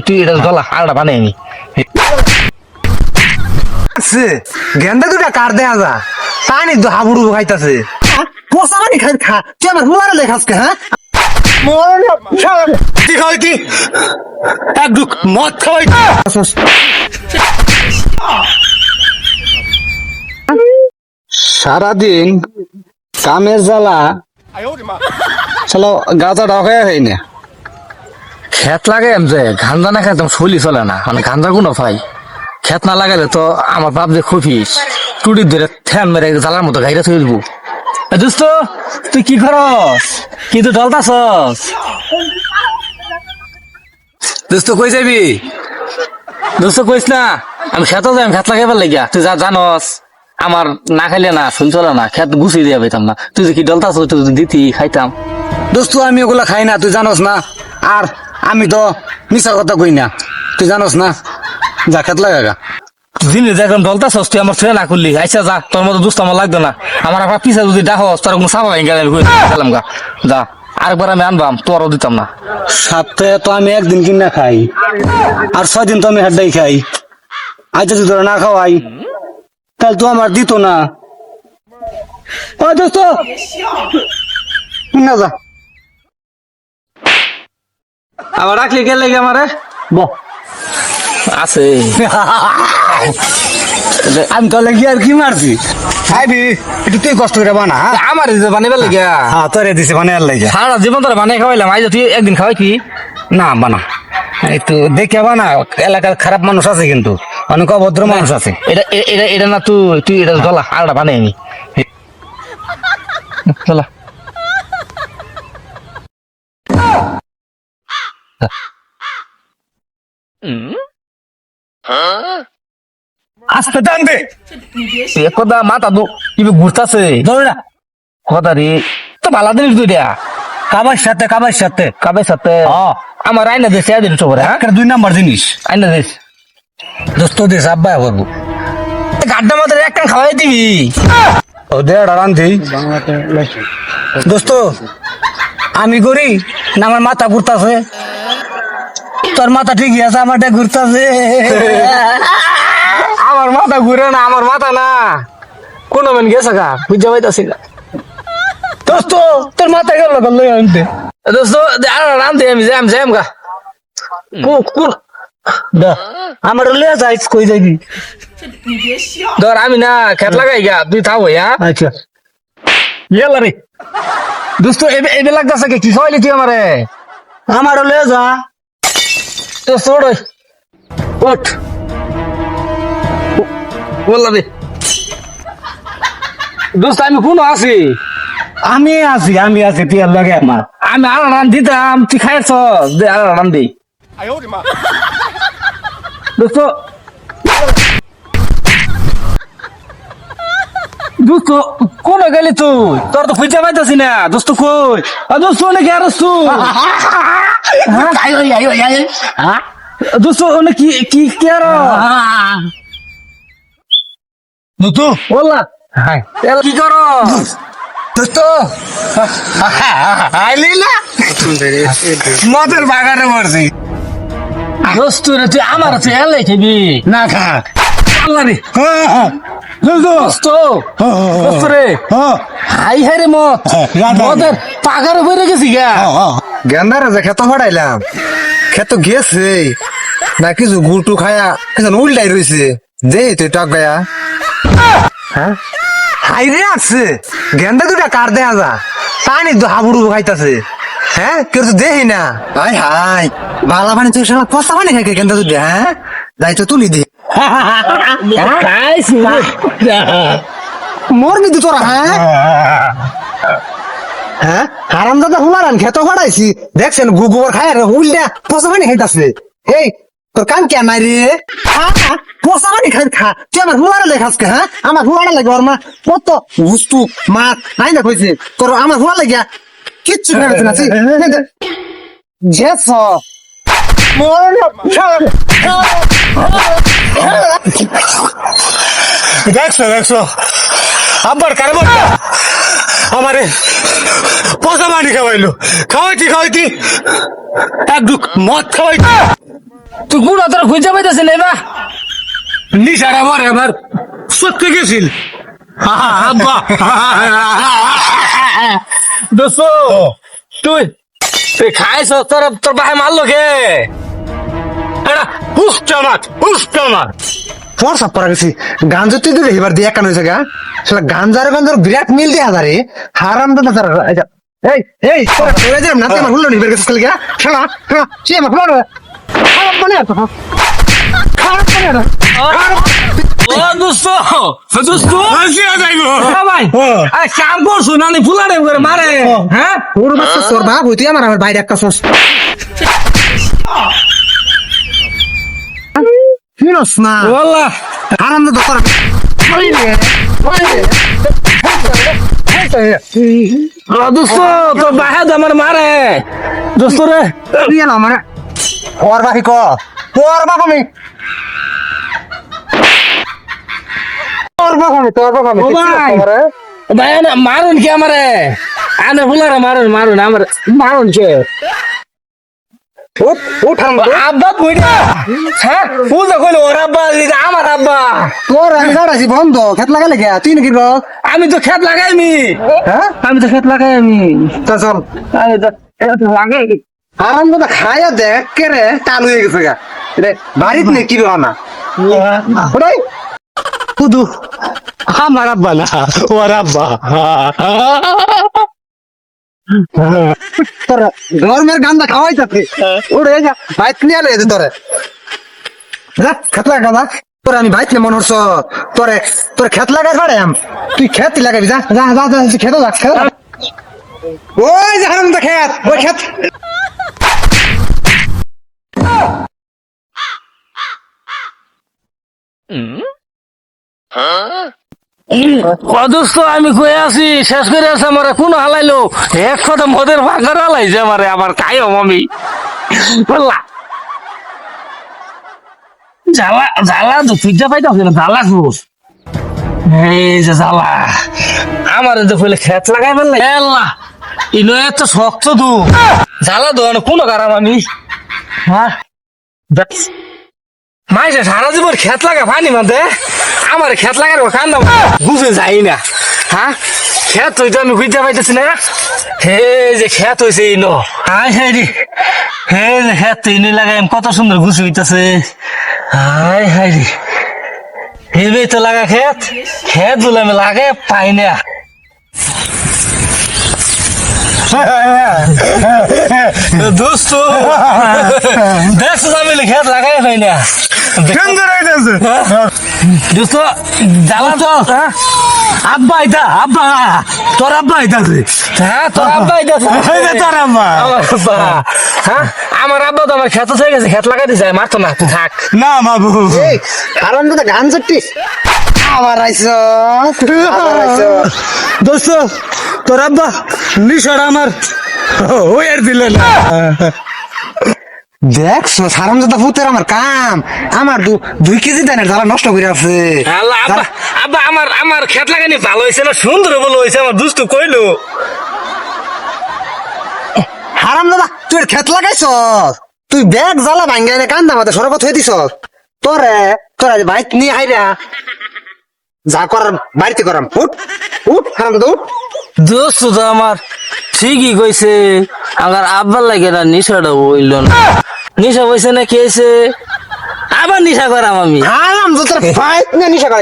তুই এটা গলা আড়া বানাই নি গেন্দা দুটা কার দেয়া যা তাই তো হাবুডু খাইতাছে পোষা মানি খাই খা তুই আমার হুলারে লেখাস কে হ্যাঁ কি খাওয়াই কি এক দুঃখ মদ খাওয়াই সারাদিন কামের জ্বালা চলো গাঁজা ঢাকাই হয় না খেত লাগে যে গাঞ্জা না খেতাম শৈলি চলে না মানে গাঞ্জা কোনো পাই খেত না লাগালে তো আমার বাপ যে খুফিস টুটি ধরে ঠ্যান মেরে জ্বালার মতো গাইরা থই দিব দোস্ত তুই কি করস কিন্তু ডলতাছস দোস্ত কই যাবি দোস্ত কইস না আমি খেতে যাই খেত লাগাইবার লাগিয়া তুই যা জানস আমার না খাইলে না শৈল চলে না খেত গুছিয়ে দিয়া পাইতাম না তুই যে কি ডলতাছ তুই যদি দিতি খাইতাম দোস্ত আমি ওগুলা খাই না তুই জানোস না আর আমি তো মিশার কথা কই না তুই জানোস না যা খেত লাগা জিনিস একদম ডলতাছস তুই আমার ছেলে না করলি আচ্ছা যা তোর মতো দোস্ত আমার লাগতো না আমার আবার পিছা যদি ডাকস তোর কোনো সাবা ভেঙে আমি গেলাম গা যা আরেকবার আমি আনবাম তোরও দিতাম না সপ্তাহে তো আমি একদিন কিনা খাই আর 6 দিন তো আমি হাড্ডাই খাই আজ যদি তোরা না খাওয়াই তাহলে তো আমার দিত না ও দোস্ত না যা আবার রাখলি কে লেগে আমারে বহ আছে আমি তো লাগি আর কি মারছি খাইবি একটু তুই কষ্ট করে বানা আমার বানাইবার লাগিয়া হ্যাঁ তোরে দিছে বানাই আর লাগে সারা জীবন তোরা বানাই খাওয়াইলাম আজ তুই একদিন খাওয়াই কি না বানা একটু দেখে বানা এলাকার খারাপ মানুষ আছে কিন্তু অনেক অভদ্র মানুষ আছে এটা এটা এটা না তুই এটা গলা আড়া বানাই নি চলা আস্তে টান দে একদা মাথা দু কি ঘুরতাছে ধরে না কথা রে তো ভালো জিনিস দুই দিয়া কাবার সাথে কাবে সাথে আমার আইনা দেশ দিন সবরে হ্যাঁ একটা 2 নাম্বার জিনিস আইনা দেশ দোস্ত দেশ আব্বা করবো গাড্ডা মাত্র একটা খাওয়াই দিবি ও দে রান্তি দোস্ত আমি করি না আমার মাথা ঘুরতাছে তোর মাথা ঠিকই আছে আমারটা ঘুরতাছে আমার মাথা ঘুরে না আমার মাথা না কোন মেন গেছে গা বুঝা পাইতাছি না দোস্ত তোর মাথা গেল লই আনতে দোস্ত রান্ধে আমি যাম গা কোন আমার লিয়া যাই কই যাবি ধর আমি না খেত লাগাই গা তুই থাও হ্যাঁ আচ্ছা ইয়ালা রে দোস্ত এবে লাগতাছে কি খাওয়াইলি তুই আমারে আমার লিয়া যা দোস্ত ওঠ বললা রে দোস্ত আমি কোন আছি আমি আছি তুই লাগে আমার আমি আর রান দিতাম তুই খাইছ দে আর রান দি দোস্ত দোস্ত কোন গেলি তুই তোর তো খুঁজে পাইতাছি না দোস্ত কই দোস্ত অনেক আর দোস্ত অনেক কি কি আর নতু বললা কি করো দোস্ত আইলি না মদের বাগানে মরছি দোস্ত রে তুই আমার তুই এলে খেবি না খা আল্লাহ রে দোস্ত দোস্ত রে হাই হাই রে মত মদের পাগার হয়ে গেছি গা গেন্দারে যে খেত হড়াইলাম খেত গেছে না কিছু গুটু খায়া কিছু উল্টাই রয়েছে দে তুই টক গায়া হ্যাঁ হাইরে আছে গেন্দা দুটা কার দেয়া যা তাই তো হাবুডু খাইতাছে হ্যাঁ কেউ তো দেহি না হাই হাই বালা পানি তুই সারা পচা পানি খাই গেন্দা দুটা হ্যাঁ যাই তো তুলি দে মরবি তো তোরা হ্যাঁ হ্যাঁ হারাম দাদা হুলারান খেত হড়াইছি দেখছেন গোবর খায় উল্টা পচা পানি খাইতাছে এই তোর কাম কে নাই রে পচা পানি খাই খা তুই আমার হুলারে লেখাস কে হ্যাঁ আমার হুলারে লাগে ওর মা কত বস্তু মাছ নাই না কইছে তোর আমার হুলা লাগিয়া কিচ্ছু খাইতে না জেস দেখছো আবার কারবার আমারে পচা পানি খাওয়াইলো খাওয়াইতি এক দুঃখ মদ খাওয়াইতি তুই বুড়া তোর খুঁজে পাইতেছিস না এবার নিশারা মরে আমার সত্যি গেছিল আব্বা দোস্ত তুই তুই খাইছ তোর বাহে মারলো কে এটা হুস্টামার ফর সব করা গেছি গাঞ্জা তুই দিলে এবার দিয়ে কান হয়েছে গা শালা গাঞ্জার গঞ্জার বিরাট মিল দিয়ে হাজারে হারাম দাদা তার এই এই তোরা তোরা যে নাতে আমার হুল্লো নিবার গেছিস গা শালা শালা সে আমার হুল্লো খারাপ মানে এত খারাপ মানে এত ও দোস্ত দোস্ত ভাই আরে কাম করছু নানি ফুলারে করে মারে হ্যাঁ ওর বাচ্চা তোর বাপ হইতে আমার আমার বাইরে একটা সস ফিরস না ওয়াল্লাহ হারাম দাদা তোর দোস্ত তোর বাহে আমার মারে দোস্ত রে মানে ওর বাকি ক তোর বাপ আমি ও ভাই ভাই না মারুন কি আমারে আনে ফুলারে মারুন আমার মারুন কে আব্বা কইরা হ্যাঁ পূজা কইলো ওর আব্বা এটা আমার আব্বা তোর আমি গাড়াছি বন্ধ খেত লাগালে গে তুই নাকি বল আমি তো খেত লাগাইনি হ্যাঁ আমি তো খেত লাগাই আমি তা চল আমি তো খেত লাগাই আরাম দাদা খায়া দেখ কে রে টাল হয়ে গেছে গা রে বাড়িতে নেই কি না ওটাই শুধু আমার আব্বা না ওর আব্বা তোর গরমের গান্দা খাওয়াই যাচ্ছে ওরে যা বাইক নিয়ে আলে তোরে যা খেত লাগা না তোর আমি বাইক নিয়ে মনে হচ্ছ তোরে তোর খেত লাগাই পারে তুই খেত লাগাবি যা যা যা যা খেতে যা খেতে ওই যে হারাম দা খেত ওই খেত অদুস্ত আমি কয়ে আছি শেষ করে আছে আমার কোন হালাইলো এক কথা মদের ভাগার হালাইছে আমারে আবার খাইও আমি বললা জ্বালা জ্বালা তো পিজ্জা পাইতে হবে না জ্বালা খুব এই যে জ্বালা আমার তো কইলে খেত লাগাই ফেললে এল্লা ইনো এত শক্ত তো জ্বালা দোয়ানো কোন কারাম আমি হ্যাঁ মাইছে সারা জীবন খেত লাগা পানি মানতে আমার খেত লাগার কান্দা বুঝে যাই না হ্যাঁ খেত হইতো আমি বুঝতে পাইতেছি না হে যে খেত হয়েছে ইনো হাই হাই রে হে যে খেত তো ইনি লাগাই কত সুন্দর ঘুষি হইতেছে হাই হাই রে হেবে তো লাগা খেত খেত গুলো আমি লাগে পাই না দোস্ত দেখছো আমি খেত লাগাই পাই না দোস্ত জ্বালা তো আব্বা এটা আব্বা তোর আব্বা এটা হ্যাঁ তোর আব্বা তোর আব্বা আমার আব্বা হ্যাঁ আমার আব্বা তো আমার খেত হয়ে গেছে খেত লাগাই দিছে মারতো না তুই থাক না বাবু এই হারাম দাদা গান চট্টি আবার আইছো দোস্ত তোর আব্বা নিশারা আমার ওই আর দিল না দেখছো হারাম দাদা ভূতের আমার কাম আমার 2 কেজি দানের জ্বালা নষ্ট করে আছে আল্লাহ আব্বা আব্বা আমার খেত লাগানি ভালো হয়েছে না সুন্দর বলে হয়েছে আমার দুস্থ কইলো হারাম দাদা তুই খেত লাগাইছ তুই ব্যাগ জ্বালা ভাঙ্গাই না কান্দা মাথা সরবত হয়ে দিছ তোরে তোরা বাইক নিয়ে আইরা যা করার বাড়িতে করাম উঠ উঠ হারাম দাদা উঠ দোস্ত তো আমার ঠিকই কইছে আমার আব্বার লাগে না নিশাটা বইল না নিশা বইছে না কি হয়েছে আবার নিশা করাম আমি হারাম দাদা বাইক নিয়ে নিশা করে